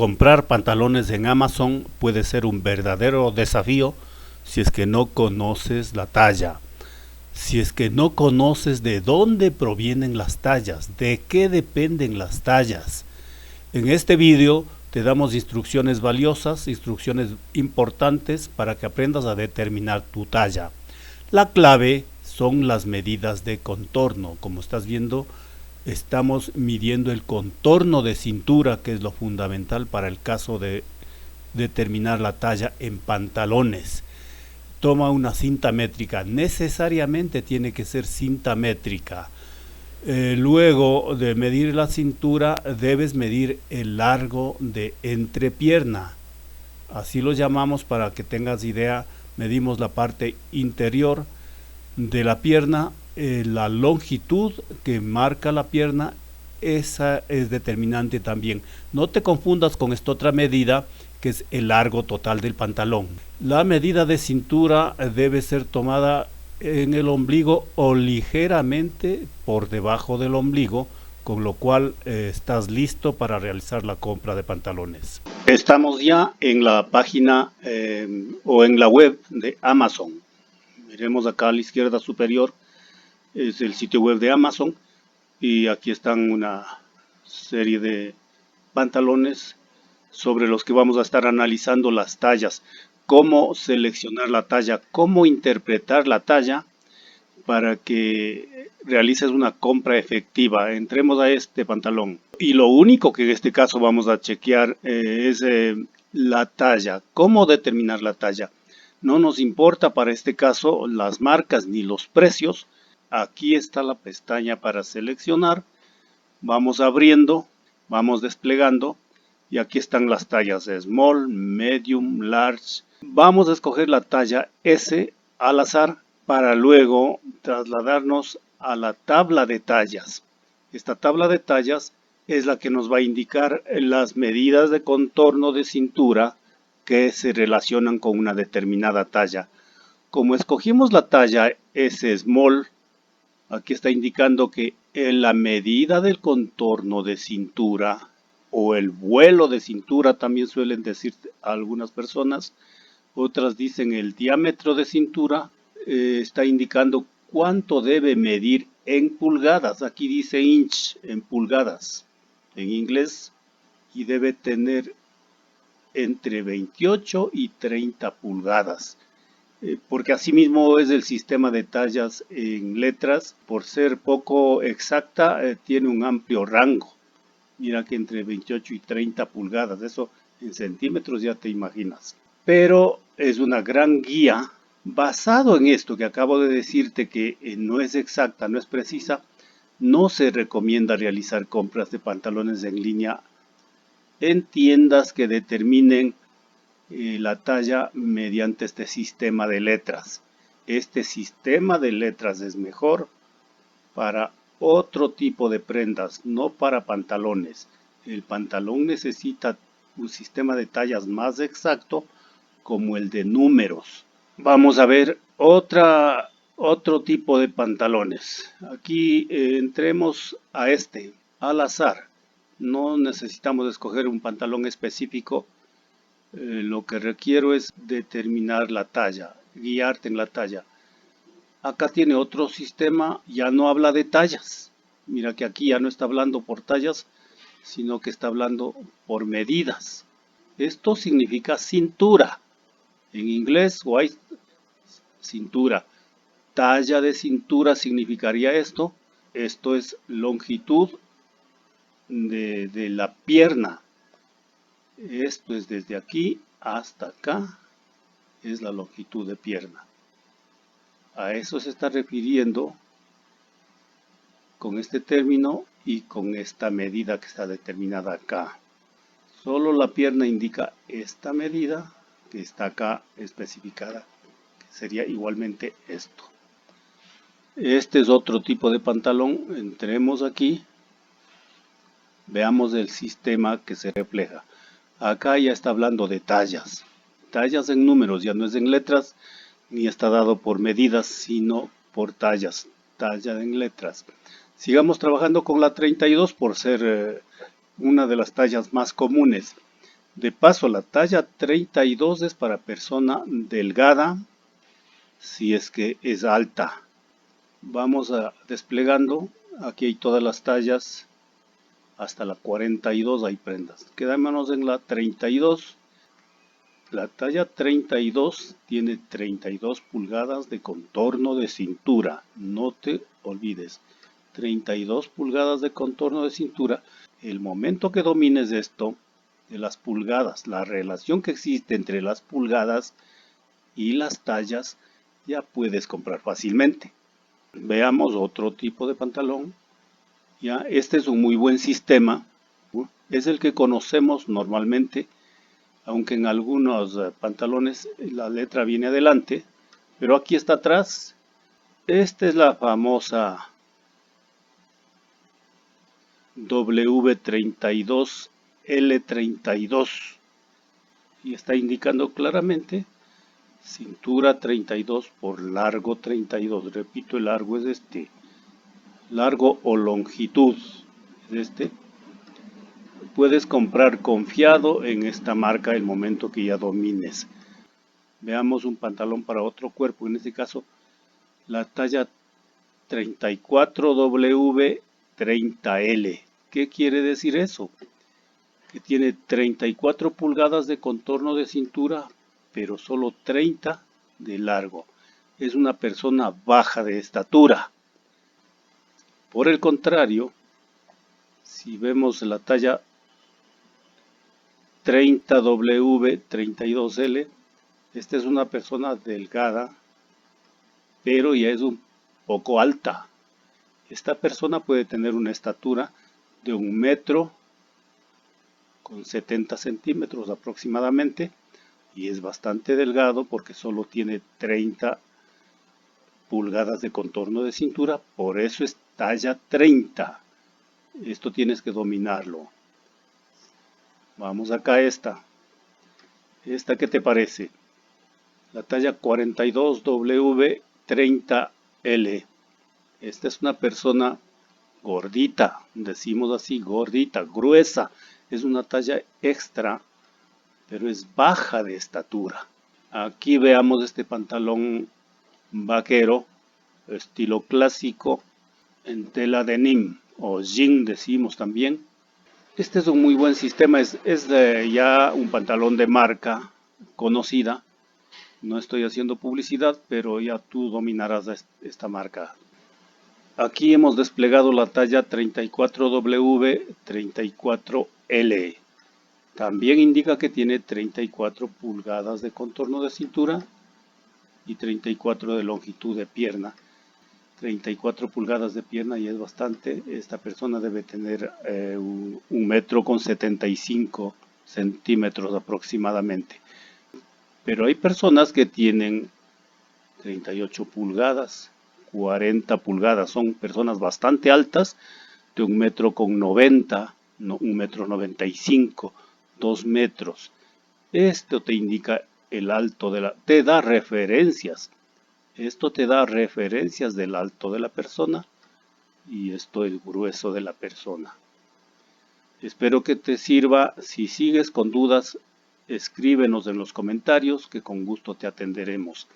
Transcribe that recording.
Comprar pantalones en Amazon puede ser un verdadero desafío si es que no conoces la talla, si es que no conoces de dónde provienen las tallas, de qué dependen las tallas. En este vídeo te damos instrucciones valiosas, instrucciones importantes para que aprendas a determinar tu talla. La clave son las medidas de contorno. Como estás viendo, estamos midiendo el contorno de cintura, que es lo fundamental para el caso de determinar la talla en pantalones. Toma una cinta métrica, necesariamente tiene que ser cinta métrica. Luego de medir la cintura, debes medir el largo de entrepierna. Así lo llamamos para que tengas idea. Medimos la parte interior de la pierna, la longitud que marca la pierna, esa es determinante también. No te confundas con esta otra medida que es el largo total del pantalón. La medida de cintura debe ser tomada en el ombligo o ligeramente por debajo del ombligo, con lo cual estás listo para realizar la compra de pantalones. Estamos ya en la página o en la web de Amazon. Miremos acá a la izquierda superior, es el sitio web de Amazon, y aquí están una serie de pantalones sobre los que vamos a estar analizando las tallas, cómo seleccionar la talla, cómo interpretar la talla para que realices una compra efectiva. Entremos a este pantalón y lo único que en este caso vamos a chequear es la talla. ¿Cómo determinar la talla? No nos importa para este caso las marcas ni los precios. Aquí está la pestaña para seleccionar. Vamos abriendo, vamos desplegando y aquí están las tallas small, medium, large. Vamos a escoger la talla S al azar para luego trasladarnos a la tabla de tallas. Esta tabla de tallas es la que nos va a indicar las medidas de contorno de cintura que se relacionan con una determinada talla. Como escogimos la talla S small, aquí está indicando que en la medida del contorno de cintura o el vuelo de cintura, también suelen decir algunas personas, otras dicen el diámetro de cintura, está indicando cuánto debe medir en pulgadas. Aquí dice inch en pulgadas en inglés y debe tener entre 28 y 30 pulgadas. Porque asimismo es el sistema de tallas en letras, por ser poco exacta, tiene un amplio rango. Mira que entre 28 y 30 pulgadas, eso en centímetros ya te imaginas. Pero es una gran guía. Basado en esto que acabo de decirte que no es exacta, no es precisa, no se recomienda realizar compras de pantalones en línea en tiendas que determinen la talla mediante este sistema de letras. Este sistema de letras es mejor para otro tipo de prendas, no para pantalones. El pantalón necesita un sistema de tallas más exacto como el de números. Vamos a ver otro tipo de pantalones. Aquí entremos a este al azar. No necesitamos escoger un pantalón específico. Lo que requiero es determinar la talla, guiarte en la talla. Acá tiene otro sistema, ya no habla de tallas. Mira que aquí ya no está hablando por tallas, sino que está hablando por medidas. Esto significa cintura. En inglés, waist, cintura. Talla de cintura significaría esto. Esto es longitud de la pierna. Esto es desde aquí hasta acá, es la longitud de pierna. A eso se está refiriendo con este término y con esta medida que está determinada acá. Solo la pierna indica esta medida que está acá especificada, que sería igualmente esto. Este es otro tipo de pantalón. Entremos aquí, veamos el sistema que se refleja. Acá ya está hablando de tallas. Tallas en números, ya no es en letras, ni está dado por medidas, sino por tallas. Talla en letras. Sigamos trabajando con la 32 por ser una de las tallas más comunes. De paso, la talla 32 es para persona delgada, si es que es alta. Vamos desplegando. Aquí hay todas las tallas. Hasta la 42 hay prendas. Quedémonos en la 32. La talla 32 tiene 32 pulgadas de contorno de cintura. No te olvides. 32 pulgadas de contorno de cintura. El momento que domines esto, de las pulgadas, la relación que existe entre las pulgadas y las tallas, ya puedes comprar fácilmente. Veamos otro tipo de pantalón. Ya, este es un muy buen sistema. Es el que conocemos normalmente, aunque en algunos pantalones la letra viene adelante, pero aquí está atrás. Esta es la famosa W32 L32 y está indicando claramente cintura 32 por largo 32. Repito, el largo es este, largo o longitud es este. Puedes comprar confiado en esta marca el momento que ya domines. Veamos un pantalón para otro cuerpo, en este caso la talla 34W30L. ¿Qué quiere decir eso? Que tiene 34 pulgadas de contorno de cintura, pero solo 30 de largo. Es una persona baja de estatura. Por el contrario, si vemos la talla 30W32L, esta es una persona delgada, pero ya es un poco alta. Esta persona puede tener una estatura de 1,70 m aproximadamente, y es bastante delgado porque solo tiene 30 pulgadas de contorno de cintura, por eso es talla 30. Esto tienes que dominarlo. Vamos acá a esta. ¿Esta qué te parece? La talla 42W30L. Esta es una persona gordita, decimos así, gordita, gruesa. Es una talla extra, pero es baja de estatura. Aquí veamos este pantalón vaquero, estilo clásico, en tela denim o jean decimos también. Este es un muy buen sistema, es ya un pantalón de marca conocida. No estoy haciendo publicidad, pero ya tú dominarás esta marca. Aquí hemos desplegado la talla 34W34L. También indica que tiene 34 pulgadas de contorno de cintura y 34 de longitud de pierna. 34 pulgadas de pierna y es bastante. Esta persona debe tener 1,75 m aproximadamente. Pero hay personas que tienen 38 pulgadas, 40 pulgadas. Son personas bastante altas, de 1,90 m, 1,95 m, 2 metros. Esto te indica el alto te da referencias. Esto te da referencias del alto de la persona y esto el grueso de la persona. Espero que te sirva. Si sigues con dudas, escríbenos en los comentarios que con gusto te atenderemos.